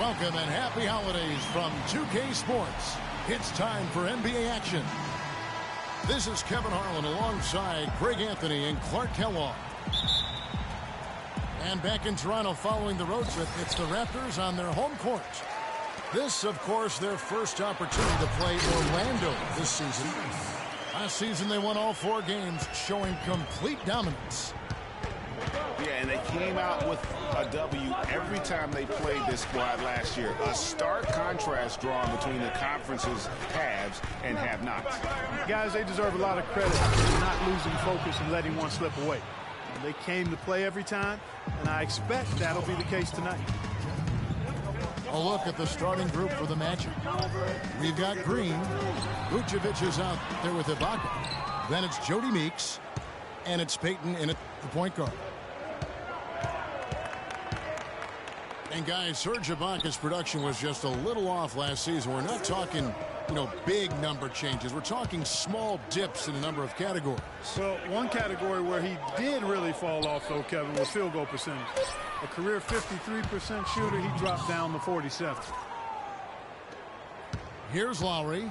Welcome and happy holidays from 2K Sports. It's time for NBA action. This is Kevin Harlan alongside Greg Anthony and Clark Kellogg. And back in Toronto following the road trip, it's the Raptors on their home court. This, of course, their first opportunity to play Orlando this season. Last season, they won all 4 games, showing complete dominance. Yeah, and they came out with a W every time they played this squad last year. A stark contrast drawn between the conference's haves and have-nots. Guys, they deserve a lot of credit for not losing focus and letting one slip away. They came to play every time, and I expect that'll be the case tonight. A look at the starting group for the Magic. We've got Green. Vucevic is out there with Ibaka. Then it's Jody Meeks. And it's Payton in at the point guard. And guys, Serge Ibaka's production was just a little off last season. We're not talking, big number changes. We're talking small dips in a number of categories. Well, one category where he did really fall off, though, Kevin, was field goal percentage. A career 53% shooter, he dropped down to 47. Here's Lowry.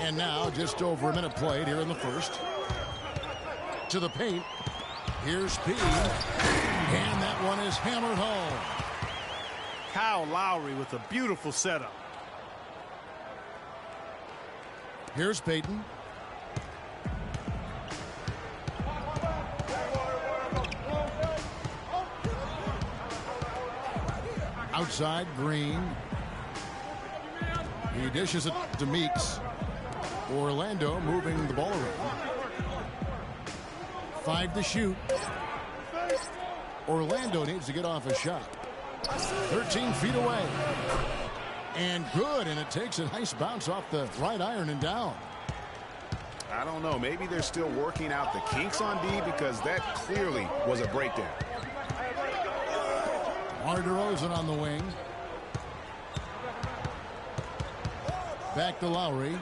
And now, just over a minute played here in the first. To the paint. Here's P. And that one is hammered home. Kyle Lowry with a beautiful setup. Here's Payton. Outside, Green. He dishes it to Meeks. Orlando moving the ball around. 5 to shoot. Orlando needs to get off a shot. 13 feet away. And good, and it takes a nice bounce off the right iron and down. I don't know. Maybe they're still working out the kinks on D because that clearly was a breakdown. Mar DeRozan on the wing. Back to Lowry.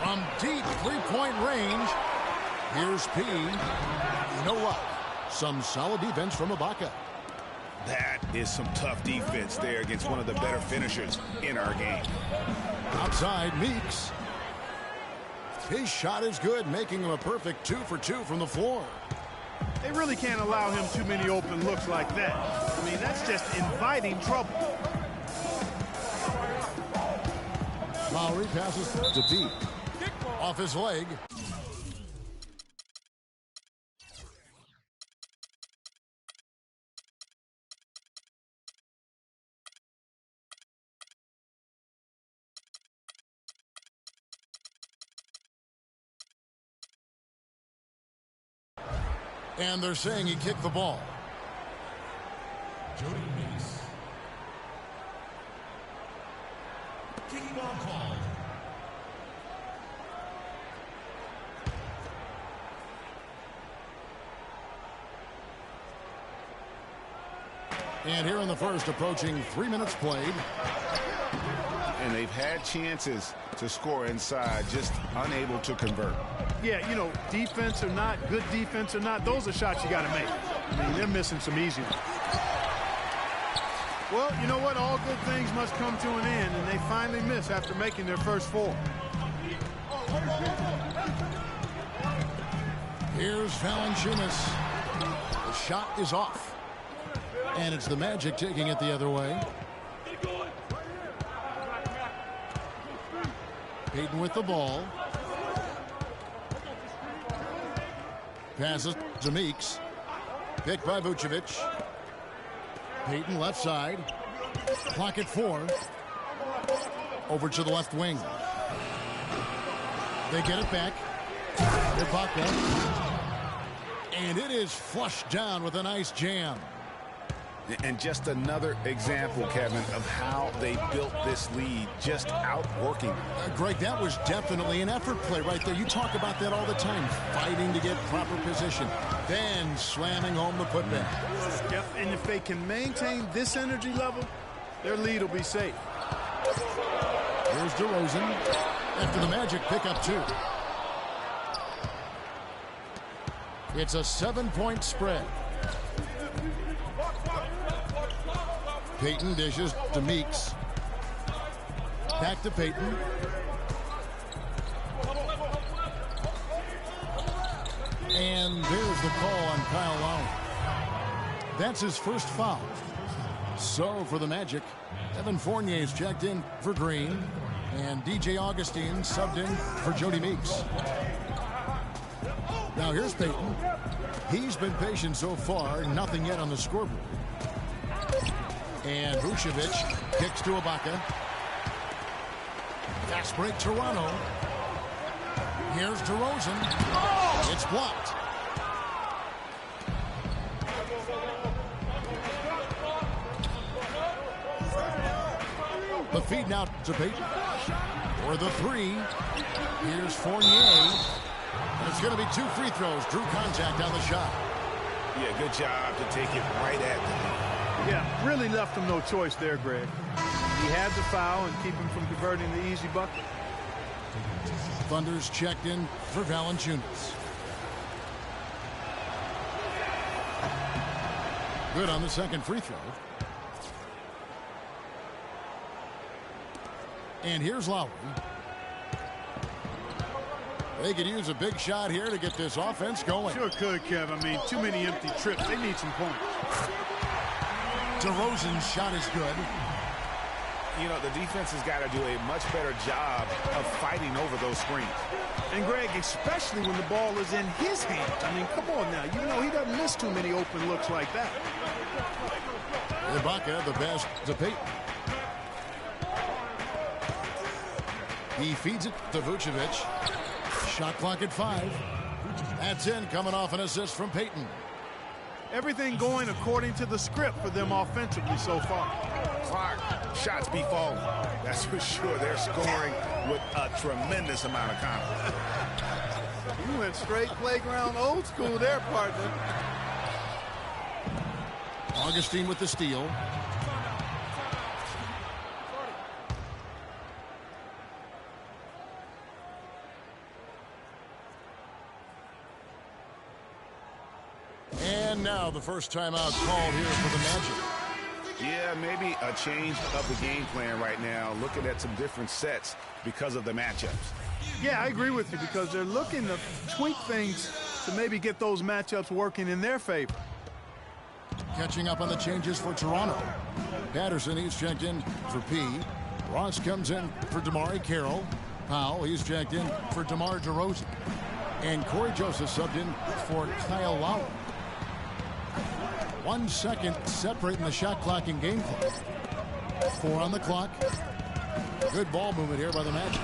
From deep three-point range, here's P. No luck. Some solid defense from Ibaka. That is some tough defense there against one of the better finishers in our game. Outside, Meeks. His shot is good, making him a perfect 2 for 2 from the floor. They really can't allow him too many open looks like that. I mean, that's just inviting trouble. Lowry passes to P. Off his leg. And they're saying he kicked the ball. Jody Meeks. Kicking ball called. And here in the first, approaching 3 minutes played. And they've had chances to score inside, just unable to convert. Yeah, defense or not, good defense or not, those are shots you got to make. I mean, they're missing some easy ones. Well, you know what? All good things must come to an end, and they finally miss after making their first 4. Here's Valanciunas. The shot is off. And it's the Magic taking it the other way. Payton with the ball. Passes to Meeks. Picked by Vucevic. Payton left side. Clock at 4. Over to the left wing. They get it back. Ibaka. And it is flushed down with a nice jam. And just another example, Kevin, of how they built this lead, just outworking. Greg, that was definitely an effort play right there. You talk about that all the time, fighting to get proper position, then slamming home the putback. Yep, and if they can maintain this energy level, their lead will be safe. Here's DeRozan after the Magic pick up 2. It's a 7-point spread. Payton dishes to Meeks. Back to Payton. And there's the call on Kyle Lowry. That's his first foul. So for the Magic, Evan Fournier's checked in for Green. And DJ Augustine subbed in for Jody Meeks. Now here's Payton. He's been patient so far. Nothing yet on the scoreboard. And Vucevic kicks to Ibaka. Fast break Toronto. Here's DeRozan. Oh! It's blocked. The feed now to Payton. For the three. Here's Fournier. And it's going to be 2 free throws. Drew contact on the shot. Yeah, good job to take it right at them. Yeah, really left him no choice there, Greg. He had to foul and keep him from converting the easy bucket. Thunder's checked in for Valanciunas. Good on the second free throw. And here's Lowry. They could use a big shot here to get this offense going. Sure could, Kev. I mean, too many empty trips. They need some points. DeRozan's shot is good. You know, the defense has got to do a much better job of fighting over those screens. And, Greg, especially when the ball is in his hands. I mean, come on now. You know, he doesn't miss too many open looks like that. Ibaka, the best to Payton. He feeds it to Vucevic. Shot clock at 5. That's in, coming off an assist from Payton. Everything going according to the script for them offensively so far. Clark, shots be falling. That's for sure. They're scoring with a tremendous amount of confidence. You went straight playground old school there, partner. Augustine with the steal. And now the first timeout called here for the Magic. Yeah, maybe a change of the game plan right now, looking at some different sets because of the matchups. Yeah, I agree with you because they're looking to tweak things to maybe get those matchups working in their favor. Catching up on the changes for Toronto. Patterson, he's checked in for P. Ross comes in for DeMar Carroll. Powell, he's checked in for DeMar DeRozan. And Corey Joseph subbed in for Kyle Lowry. 1 second separating the shot clock and game clock. 4 on the clock. Good ball movement here by the Magic.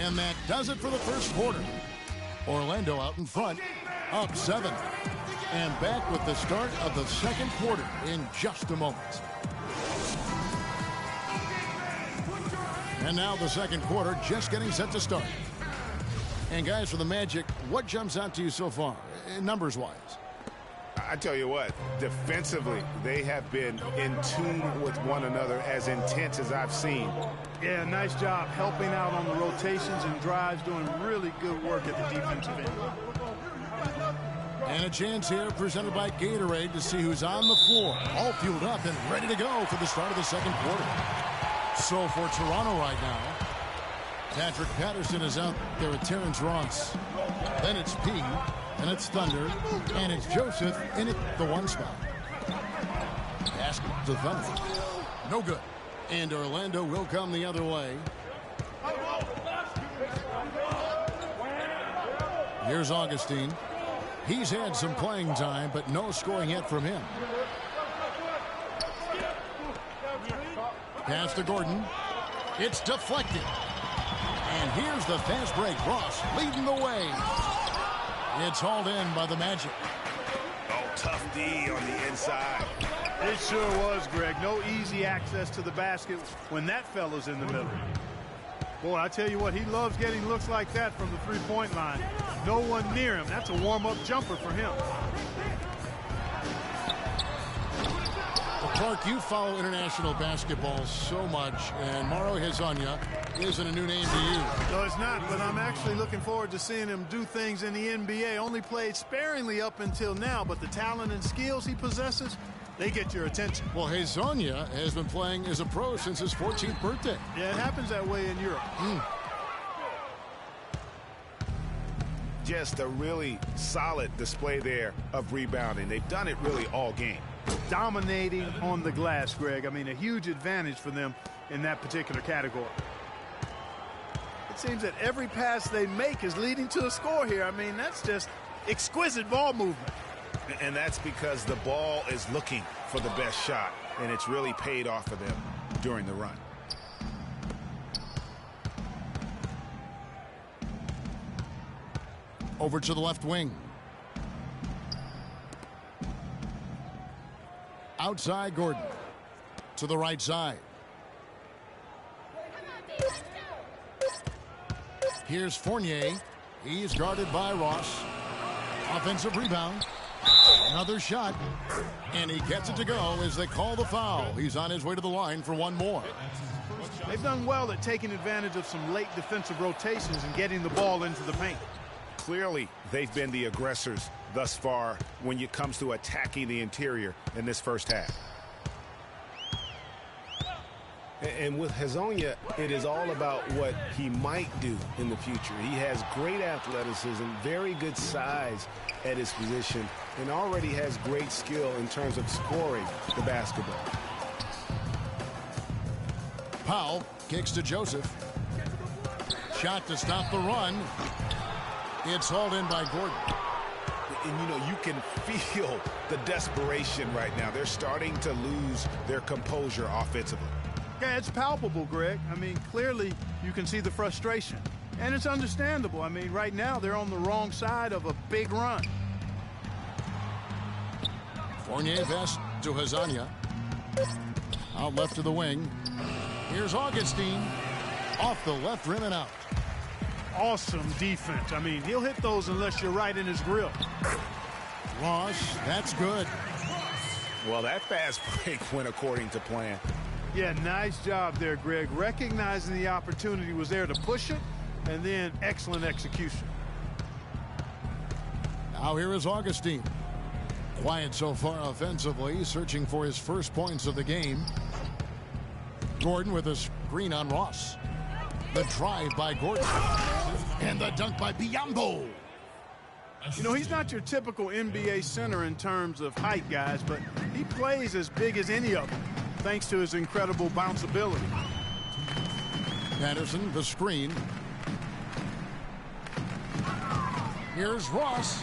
And that does it for the first quarter. Orlando out in front, up 7. And back with the start of the second quarter in just a moment. And now the second quarter just getting set to start. And guys, for the Magic, what jumps out to you so far, numbers-wise? I tell you what, defensively, they have been in tune with one another as intense as I've seen. Yeah, nice job helping out on the rotations and drives, doing really good work at the defensive end. And a chance here presented by Gatorade to see who's on the floor, all fueled up and ready to go for the start of the second quarter. So for Toronto right now, Patrick Patterson is out there with Terrence Ross. Then it's P, and it's Thunder, and it's Joseph in at the 1 spot. Pass to Thunder. No good. And Orlando will come the other way. Here's Augustine. He's had some playing time, but no scoring yet from him. Pass to Gordon. It's deflected. And here's the fast break. Ross leading the way. It's hauled in by the Magic. Oh, tough D on the inside. It sure was, Greg. No easy access to the basket when that fella's in the middle. Boy, I tell you what, he loves getting looks like that from the three-point line. No one near him. That's a warm-up jumper for him. The Clark, you follow international basketball so much, and Mauro Hezonja isn't a new name to you. No, it's not, but I'm actually looking forward to seeing him do things in the NBA. Only played sparingly up until now, but the talent and skills he possesses, they get your attention. Well, Hezonja has been playing as a pro since his 14th birthday. Yeah, it happens that way in Europe. Just a really solid display there of rebounding. They've done it really all game. Dominating on the glass, Greg. I mean, a huge advantage for them in that particular category. It seems that every pass they make is leading to a score here. I mean, that's just exquisite ball movement. And that's because the ball is looking for the best shot, and it's really paid off for them during the run. Over to the left wing. Outside Gordon. To the right side. Here's Fournier. He's guarded by Ross. Offensive rebound. Another shot. And he gets it to go as they call the foul. He's on his way to the line for one more. They've done well at taking advantage of some late defensive rotations and getting the ball into the paint. Clearly, they've been the aggressors thus far when it comes to attacking the interior in this first half. And with Hezonja, it is all about what he might do in the future. He has great athleticism, very good size at his position, and already has great skill in terms of scoring the basketball. Powell kicks to Joseph. Shot to stop the run. It's hauled in by Gordon. And, you know, you can feel the desperation right now. They're starting to lose their composure offensively. Yeah, it's palpable, Greg. I mean, clearly you can see the frustration. And it's understandable. I mean, right now they're on the wrong side of a big run. Fournier pass to Hezonja. Out left to the wing. Here's Augustine. Off the left rim and out. Awesome defense. I mean, he'll hit those unless you're right in his grill. Ross, that's good. Well, that fast break went according to plan. Yeah, nice job there, Greg. Recognizing the opportunity was there to push it, and then excellent execution. Now here is Augustine. Quiet so far offensively, searching for his first points of the game. Gordon with a screen on Ross. The drive by Gordon. And the dunk by Biyombo. You know, he's not your typical NBA center in terms of height, guys, but he plays as big as any of them, thanks to his incredible bounceability. Patterson, the screen. Here's Ross.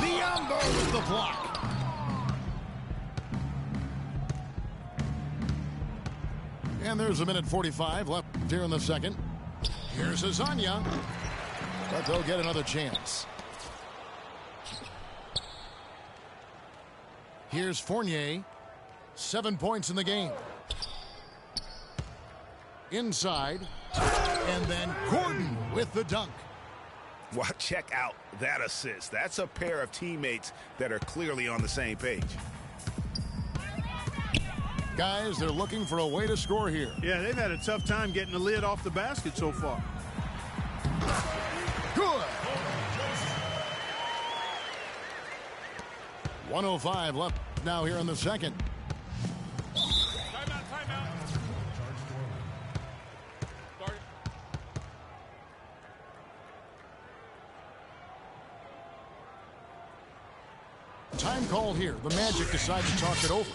Biyombo with the block. And there's a minute 45 left here in the second. Here's Hezonja. But they'll get another chance. Here's Fournier. 7 points in the game. Inside. And then Gordon with the dunk. Well, check out that assist. That's a pair of teammates that are clearly on the same page. Guys, they're looking for a way to score here. Yeah, they've had a tough time getting the lid off the basket so far. Good. 1:05 left now here in the second. Timeout. Time called here. The Magic decide to talk it over.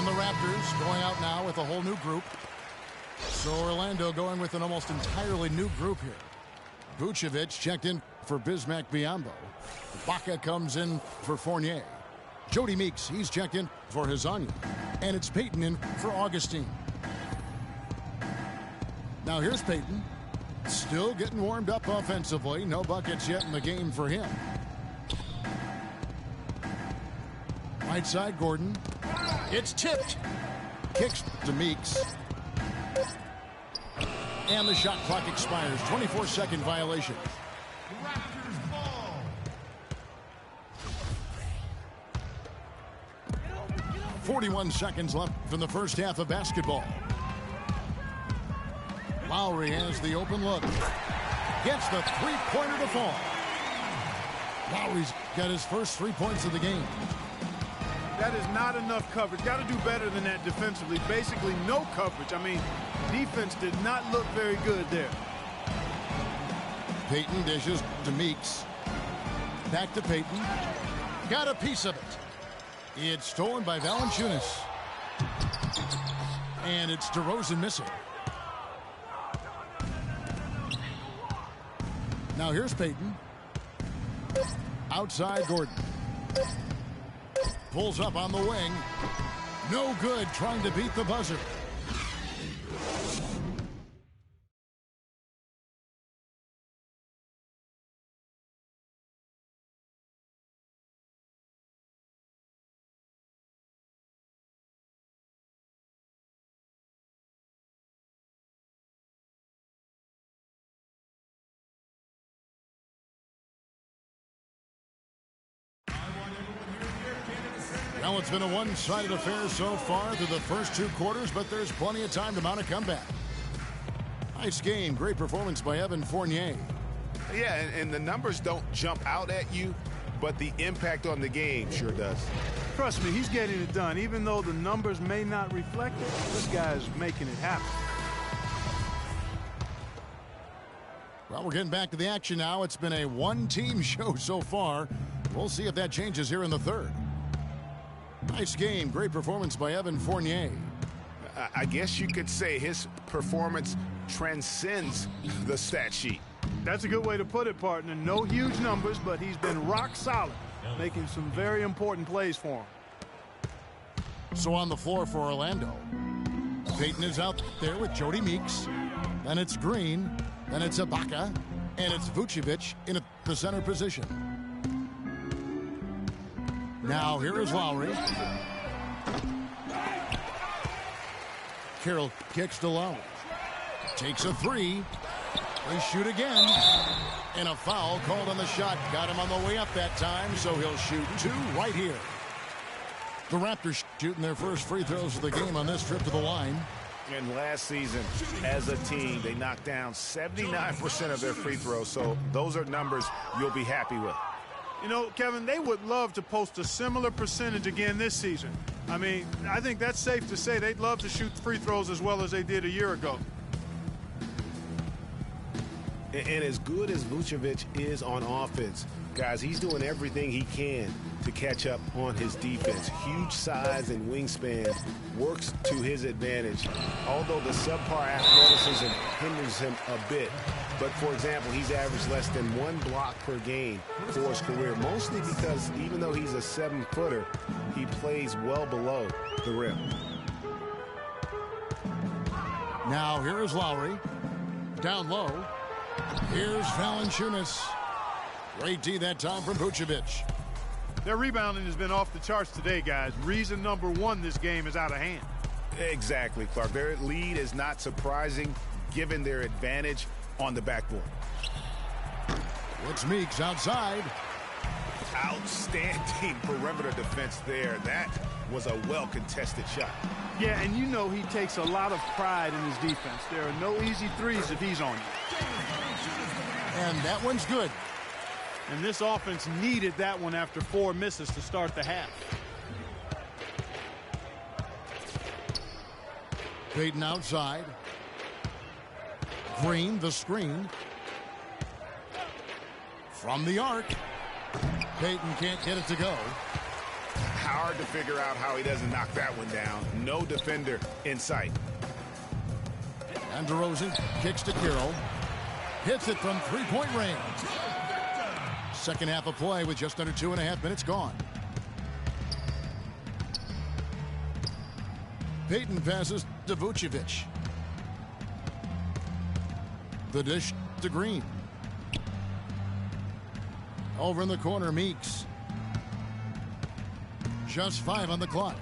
And the Raptors going out now with a whole new group. So Orlando going with an almost entirely new group here. Vucevic checked in for Bismack Biyombo. Baca comes in for Fournier. Jody Meeks, he's checked in for Hezonja. And it's Payton in for Augustine. Now here's Payton. Still getting warmed up offensively. No buckets yet in the game for him. Right side, Gordon. It's tipped. Kicks to Meeks. And the shot clock expires. 24-second violation. 41 seconds left in the first half of basketball. Lowry has the open look. Gets the three-pointer to fall. Lowry's got his first 3 points of the game. That is not enough coverage. Got to do better than that defensively. Basically no coverage. I mean, defense did not look very good there. Payton dishes to Meeks. Back to Payton. Got a piece of it. It's stolen by Valanciunas. And it's DeRozan missing. Now here's Payton. Outside Gordon. Pulls up on the wing. No good, trying to beat the buzzer. Well, it's been a one-sided affair so far through the first 2 quarters, but there's plenty of time to mount a comeback. Nice game. Great performance by Evan Fournier. Yeah, and the numbers don't jump out at you, but the impact on the game sure does. Trust me, he's getting it done. Even though the numbers may not reflect it, this guy's making it happen. Well, we're getting back to the action now. It's been a one-team show so far. We'll see if that changes here in the third. Nice game. Great performance by Evan Fournier. I guess you could say his performance transcends the stat sheet. That's a good way to put it, partner. No huge numbers, but he's been rock solid, making some very important plays for him. So on the floor for Orlando, Payton is out there with Jody Meeks. Then it's Green. Then it's Ibaka. And it's Vucevic in the center position. Now here is Lowry. Carroll kicks to Lowry. Takes a three. They shoot again. And a foul called on the shot. Got him on the way up that time, so he'll shoot 2 right here. The Raptors shooting their first free throws of the game on this trip to the line. And last season, as a team, they knocked down 79% of their free throws, so those are numbers you'll be happy with. You know, Kevin, they would love to post a similar percentage again this season. I mean, I think that's safe to say they'd love to shoot free throws as well as they did a year ago. And as good as Vucevic is on offense, guys, he's doing everything he can to catch up on his defense. Huge size and wingspan works to his advantage, although the subpar athleticism hinders him a bit. But, for example, he's averaged less than 1 block per game for his career, mostly because even though he's a 7-footer, he plays well below the rim. Now here is Lowry. Down low. Here's Valanciunas. Great D that time from Vucevic. Their rebounding has been off the charts today, guys. Reason number 1, this game is out of hand. Exactly, Clark. Their lead is not surprising given their advantage on the backboard. It's Meeks outside. Outstanding perimeter defense there. That was a well-contested shot. Yeah, and you know he takes a lot of pride in his defense. There are no easy threes if he's on you. And that one's good. And this offense needed that one after 4 misses to start the half. Payton outside. Green, the screen. From the arc. Payton can't get it to go. hard to figure out how he doesn't knock that one down. No defender in sight. And DeRozan kicks to Carroll. Hits it from three-point range. Second half of play with just under 2.5 minutes gone. Payton passes to Vucevic. The dish to Green. Over in the corner, Meeks. Just 5 on the clock.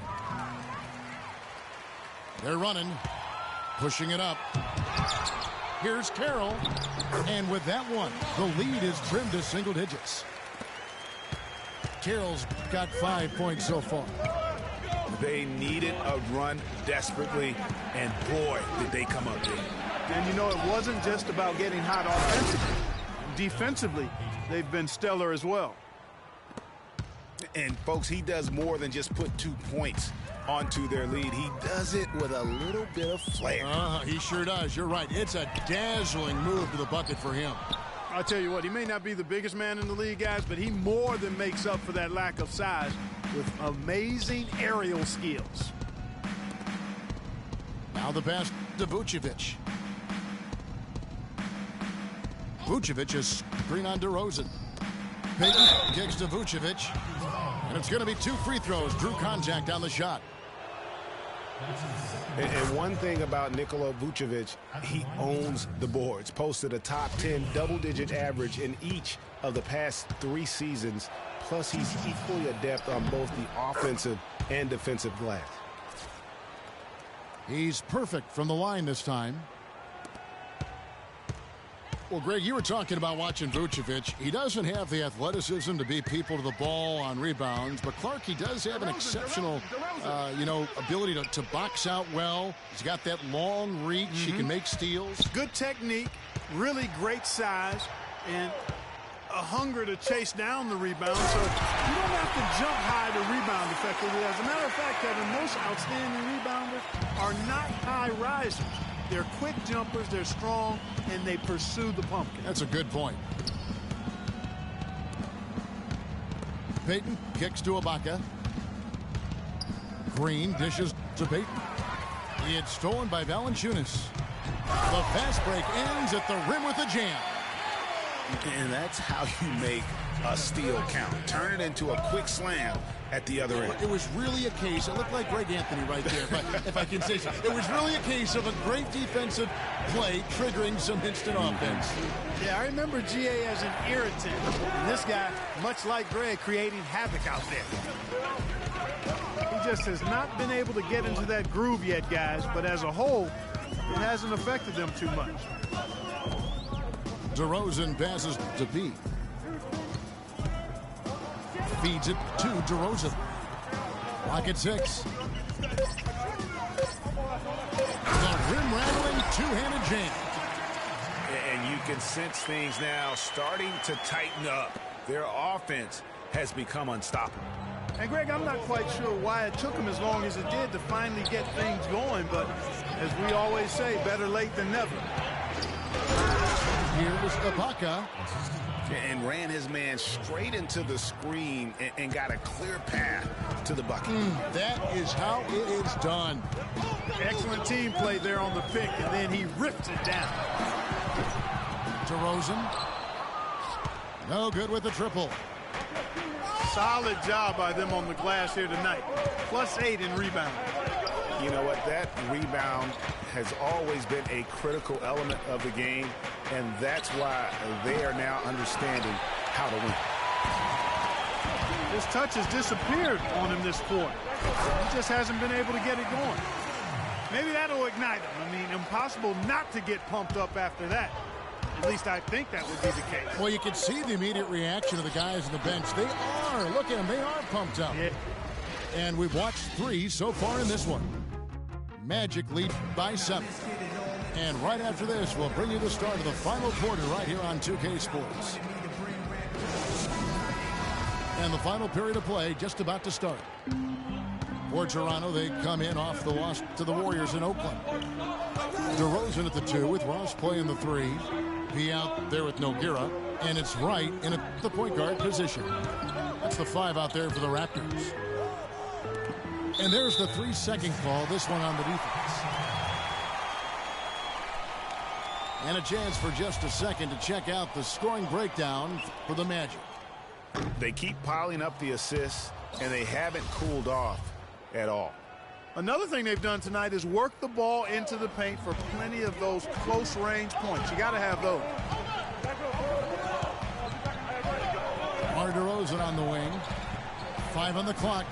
They're running. Pushing it up. Here's Carroll. And with that one, the lead is trimmed to single digits. Carroll's got 5 points so far. They needed a run desperately, and boy, did they come up big. And you know, it wasn't just about getting hot offensively. Defensively, they've been stellar as well. And folks, he does more than just put 2 points onto their lead. He does it with a little bit of flair. He sure does. You're right. It's a dazzling move to the bucket for him. I'll tell you what, he may not be the biggest man in the league, guys, but he more than makes up for that lack of size with amazing aerial skills. Now the pass to Vucevic. Vucevic is screen on DeRozan. Payton kicks to Vucevic. And it's going to be 2 free throws. Drew contact on the shot. And one thing about Nikola Vucevic, he owns the boards. Posted a top 10 double-digit average in each of the past 3 seasons. Plus, he's equally adept on both the offensive and defensive glass. He's perfect from the line this time. Well, Greg, you were talking about watching Vucevic. He doesn't have the athleticism to beat people to the ball on rebounds, but Clark, he does have an exceptional, ability to box out well. He's got that long reach. He can make steals. Good technique, really great size, and a hunger to chase down the rebound. So you don't have to jump high to rebound effectively. As a matter of fact, Kevin, most outstanding rebounders are not high risers. They're quick jumpers, they're strong, and they pursue the pumpkin. That's a good point. Payton kicks to Ibaka. Green dishes to Payton. It's stolen by Valanciunas. The fast break ends at the rim with a jam. And that's how you make a steal count. Turn it into a quick slam at the other end. It was really a case, it looked like Greg Anthony right there, if I can say so. It was really a case of a great defensive play triggering some instant offense. Yeah, I remember GA as an irritant. And this guy, much like Greg, creating havoc out there. He just has not been able to get into that groove yet, guys, but as a whole, it hasn't affected them too much. DeRozan passes to B. Feeds it to DeRozan. Lock at 6. The rim-rattling two-handed jam. And you can sense things now starting to tighten up. Their offense has become unstoppable. And, Greg, I'm not quite sure why it took him as long as it did to finally get things going, but as we always say, better late than never. Here's Ibaka. And ran his man straight into the screen and got a clear path to the bucket. That is how it is done. Excellent team play there on the pick, and then he rips it down. DeRozan. No good with the triple. Solid job by them on the glass here tonight. +8 in rebound. You know what? That rebound has always been a critical element of the game, and that's why they are now understanding how to win. His touch has disappeared on him this quarter. He just hasn't been able to get it going. Maybe that'll ignite him. I mean, impossible not to get pumped up after that. At least I think that would be the case. Well, you can see the immediate reaction of the guys on the bench. They are. Look at them. They are pumped up. Yeah. And we've watched 3 so far in this one. Magic lead by 7. And right after this, we'll bring you the start of the final quarter right here on 2K Sports. And the final period of play just about to start. For Toronto, they come in off the loss to the Warriors in Oakland. DeRozan at the 2 with Ross playing the 3. Be out there with Nogueira. And it's Wright in the point guard position. That's the 5 out there for the Raptors. And there's the 3-second call, this one on the defense. And a chance for just a second to check out the scoring breakdown for the Magic. They keep piling up the assists, and they haven't cooled off at all. Another thing they've done tonight is work the ball into the paint for plenty of those close-range points. You got to have those. Mar DeRozan on the wing. 5 on the clock.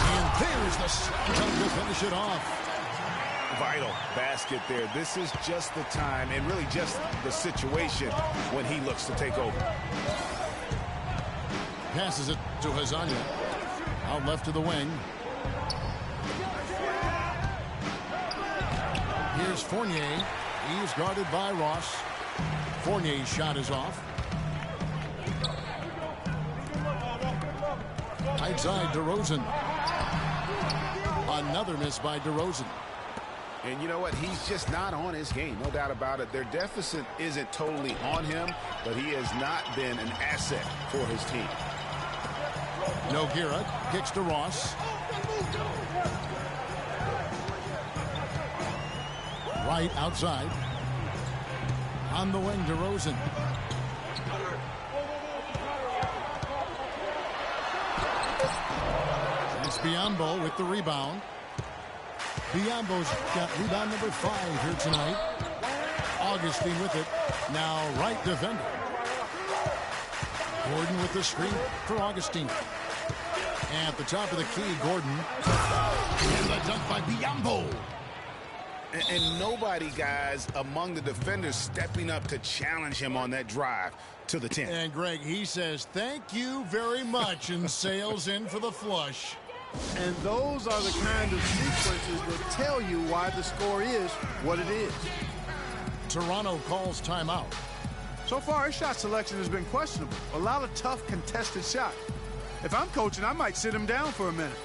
And there's the shot to finish it off. Vital basket there. This is just the time and really just the situation when he looks to take over. Passes it to Hazanya. Out left to the wing. Here's Fournier. He's guarded by Ross. Fournier's shot is off. Outside DeRozan. Another miss by DeRozan. And you know what? He's just not on his game. No doubt about it. Their deficit isn't totally on him, but he has not been an asset for his team. Nogueira kicks to Ross. Right outside. On the wing, DeRozan. It's Biyombo with the rebound. Biyombo's got rebound number 5 here tonight. Augustine with it. Now right defender. Gordon with the screen for Augustine. At the top of the key, Gordon. And the dunk by Biyombo. And nobody, guys, among the defenders stepping up to challenge him on that drive to the 10. And, Greg, he says, thank you very much, and sails in for the flush. And those are the kind of sequences that tell you why the score is what it is. Toronto calls timeout. So far, his shot selection has been questionable. A lot of tough, contested shots. If I'm coaching, I might sit him down for a minute.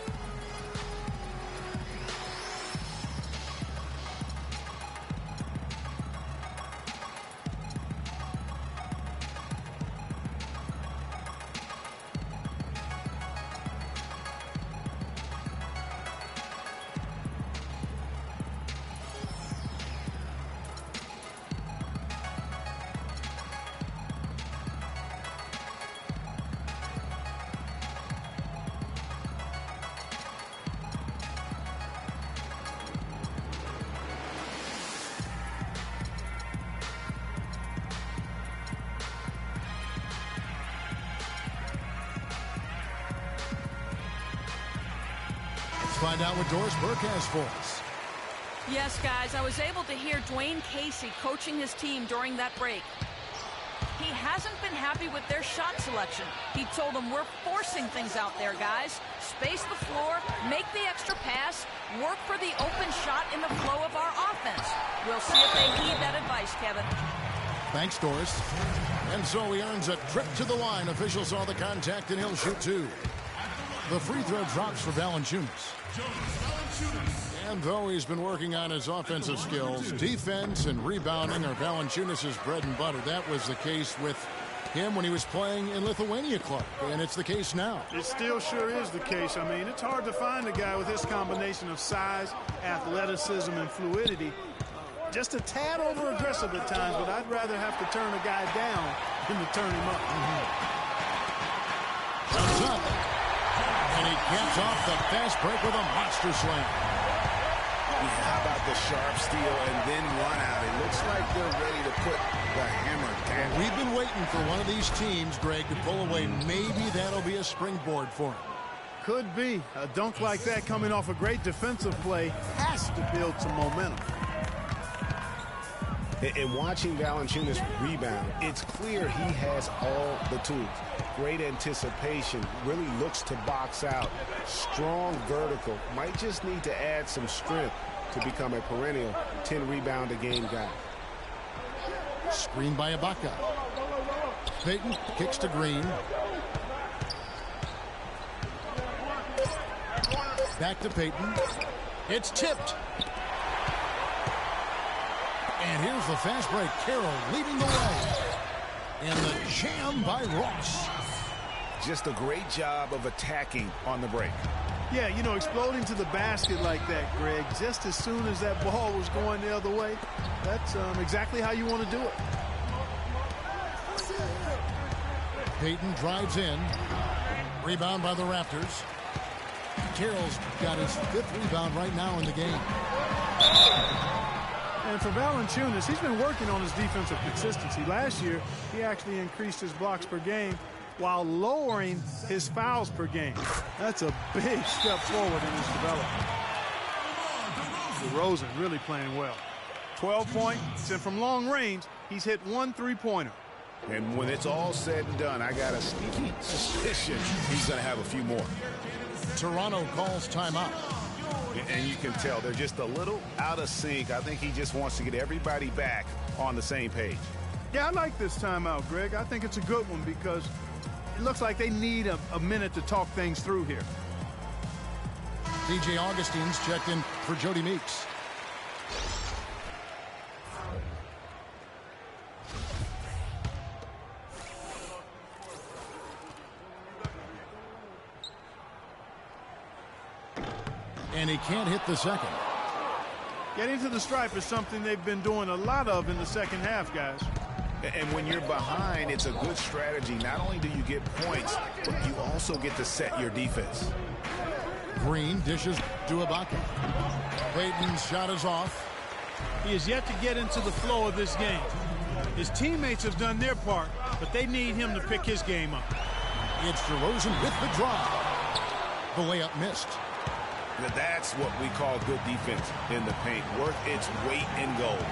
Find out what Doris Burke has for us. Yes, guys, I was able to hear Dwayne Casey coaching his team during that break. He hasn't been happy with their shot selection. He told them, we're forcing things out there, guys. Space the floor, make the extra pass, work for the open shot in the flow of our offense. We'll see if they heed that advice, Kevin. Thanks, Doris. And so he earns a trip to the line. Official saw the contact, and he'll shoot 2. The free throw drops for Valanciunas. And though he's been working on his offensive skills, defense and rebounding are Valanciunas' bread and butter. That was the case with him when he was playing in Lithuania Club, and it's the case now. It still sure is the case. I mean, it's hard to find a guy with this combination of size, athleticism, and fluidity. Just a tad over-aggressive at times, but I'd rather have to turn a guy down than to turn him up. Comes up. And he caps off the fast break with a monster slam. Yeah, how about the sharp steal and then run out? It looks like they're ready to put the hammer down. We've been waiting for one of these teams, Greg, to pull away. Maybe that'll be a springboard for him. Could be. A dunk like that coming off a great defensive play has to build some momentum. And watching Valanciunas rebound, it's clear he has all the tools. Great anticipation, really looks to box out. Strong vertical, might just need to add some strength to become a perennial 10-rebound-a-game guy. Screen by Ibaka. Payton kicks to Green. Back to Payton. It's tipped. And here's the fast break. Carroll leading the way. And the jam by Ross. just a great job of attacking on the break. Yeah, you know, exploding to the basket like that, Greg, just as soon as that ball was going the other way, that's exactly how you want to do it. Payton drives in. Rebound by the Raptors. Carroll's got his 5th rebound right now in the game. And for Valanciunas, he's been working on his defensive consistency. Last year, he actually increased his blocks per game while lowering his fouls per game. That's a big step forward in his development. DeRozan really playing well. 12 points, and from long range, he's hit 1 3-pointer. And when it's all said and done, I got a sneaky suspicion he's going to have a few more. Toronto calls timeout. And you can tell they're just a little out of sync. I think he just wants to get everybody back on the same page. Yeah, I like this timeout, Greg. I think it's a good one because it looks like they need a minute to talk things through here. DJ Augustine's checked in for Jody Meeks. And he can't hit the second. Getting to the stripe is something they've been doing a lot of in the second half, guys. And when you're behind, it's a good strategy. Not only do you get points, but you also get to set your defense. Green dishes to Ibaka. Payton's shot is off. He has yet to get into the flow of this game. His teammates have done their part, but they need him to pick his game up. It's DeRozan with the drive. The layup missed. That's what we call good defense in the paint, worth its weight in gold.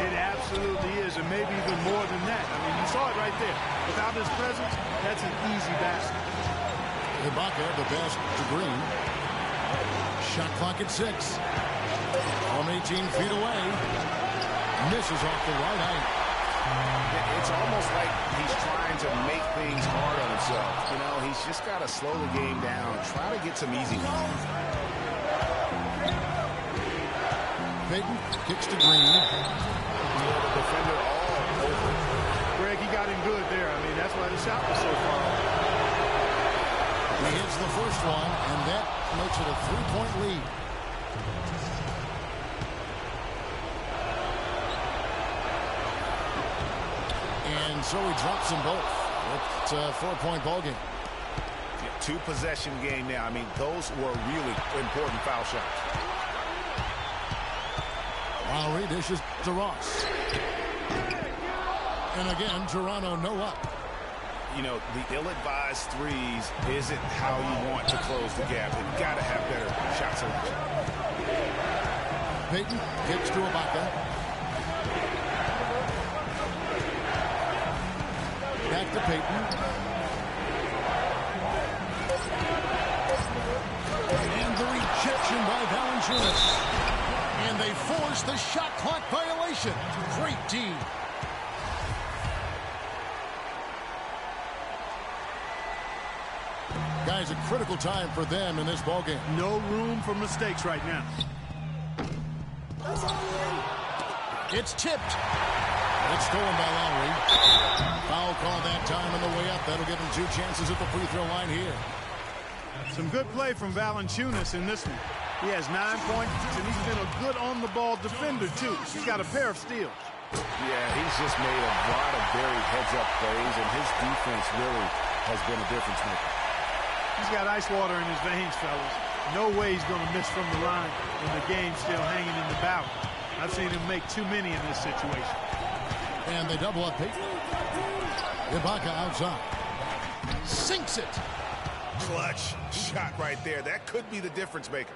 It absolutely is, and maybe even more than that. I mean, you saw it right there. Without his presence, that's an easy basket. Ibaka, the best to Green. Shot clock at 6. From 18 feet away. Misses off the right eye. It's almost like he's trying to make things hard on himself. You know, he's just got to slow the game down, try to get some easy ones. Payton kicks to Green. The defender all over. Greg, he got him good there. I mean, that's why the shot was so far. He hits the first one, and that makes it a 3-point lead. And so he drops them both. It's a 4-point ball game. Yeah, 2-possession game now. I mean, those were really important foul shots. Lowry dishes to Ross. And again, Toronto no up. You know, the ill-advised threes isn't how you want to close the gap. You've got to have better shot selection. Payton kicks to Ibaka. Back to Payton. And the rejection by Valanciunas. And they force the shot clock violation. Great D. Guys, a critical time for them in this ballgame. No room for mistakes right now. It's tipped. It's stolen by Lowry. Foul call that time on the way up. That'll give him 2 chances at the free throw line here. Some good play from Valanciunas in this one. He has 9 points, and he's been a good on-the-ball defender, too. He's got a pair of steals. Yeah, he's just made a lot of very heads-up plays, and his defense really has been a difference maker. He's got ice water in his veins, fellas. No way he's going to miss from the line when the game's still hanging in the balance. I've seen him make too many in this situation. And they double up Payton. Ibaka outside. Sinks it. Clutch shot right there. That could be the difference maker.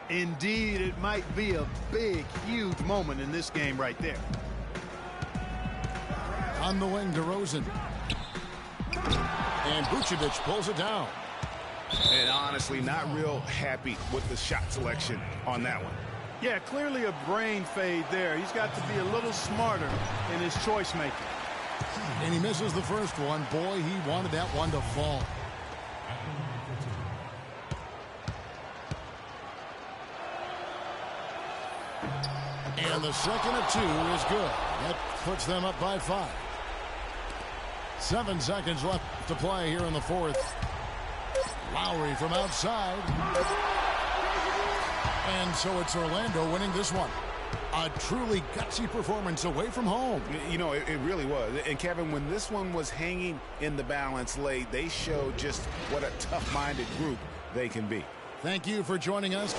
Indeed, it might be a big, huge moment in this game right there. On the wing, DeRozan. And Vucevic pulls it down. And honestly, not real happy with the shot selection on that one. Yeah, clearly a brain fade there. He's got to be a little smarter in his choice making. And he misses the first one. Boy, he wanted that one to fall. And the second of 2 is good. That puts them up by 5. 7 seconds left to play here in the fourth. Lowry from outside. And so it's Orlando winning this one. A truly gutsy performance away from home. You know, it really was. And, Kevin, when this one was hanging in the balance late, they showed just what a tough-minded group they can be. Thank you for joining us.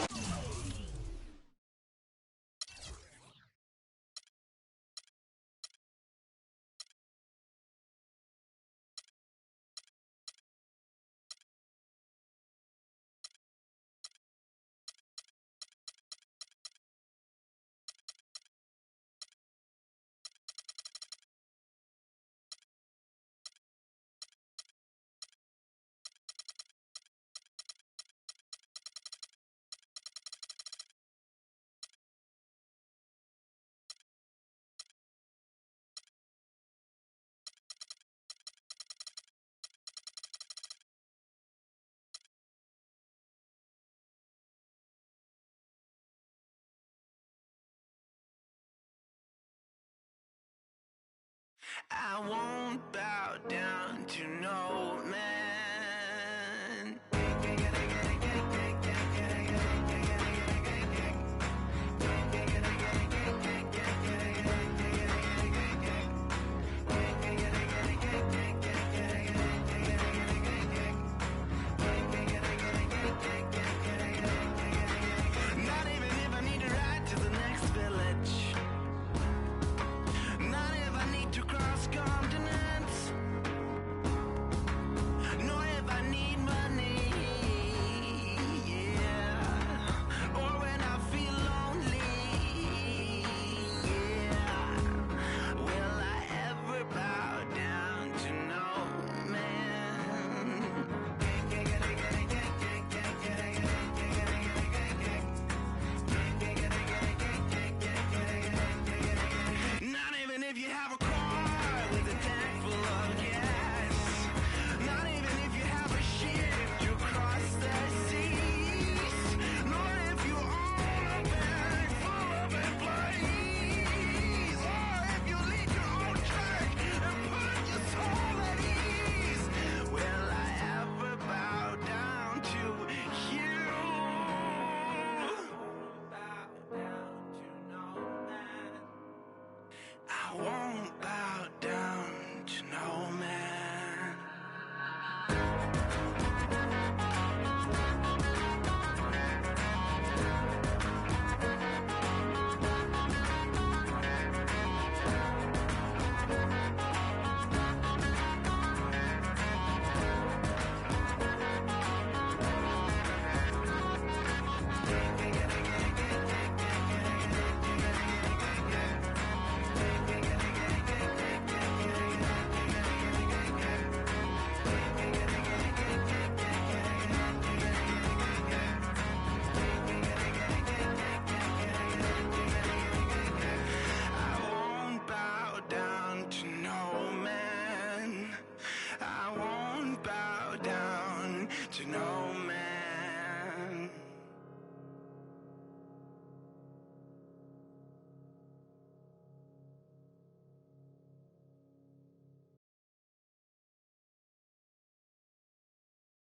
I won't bow down.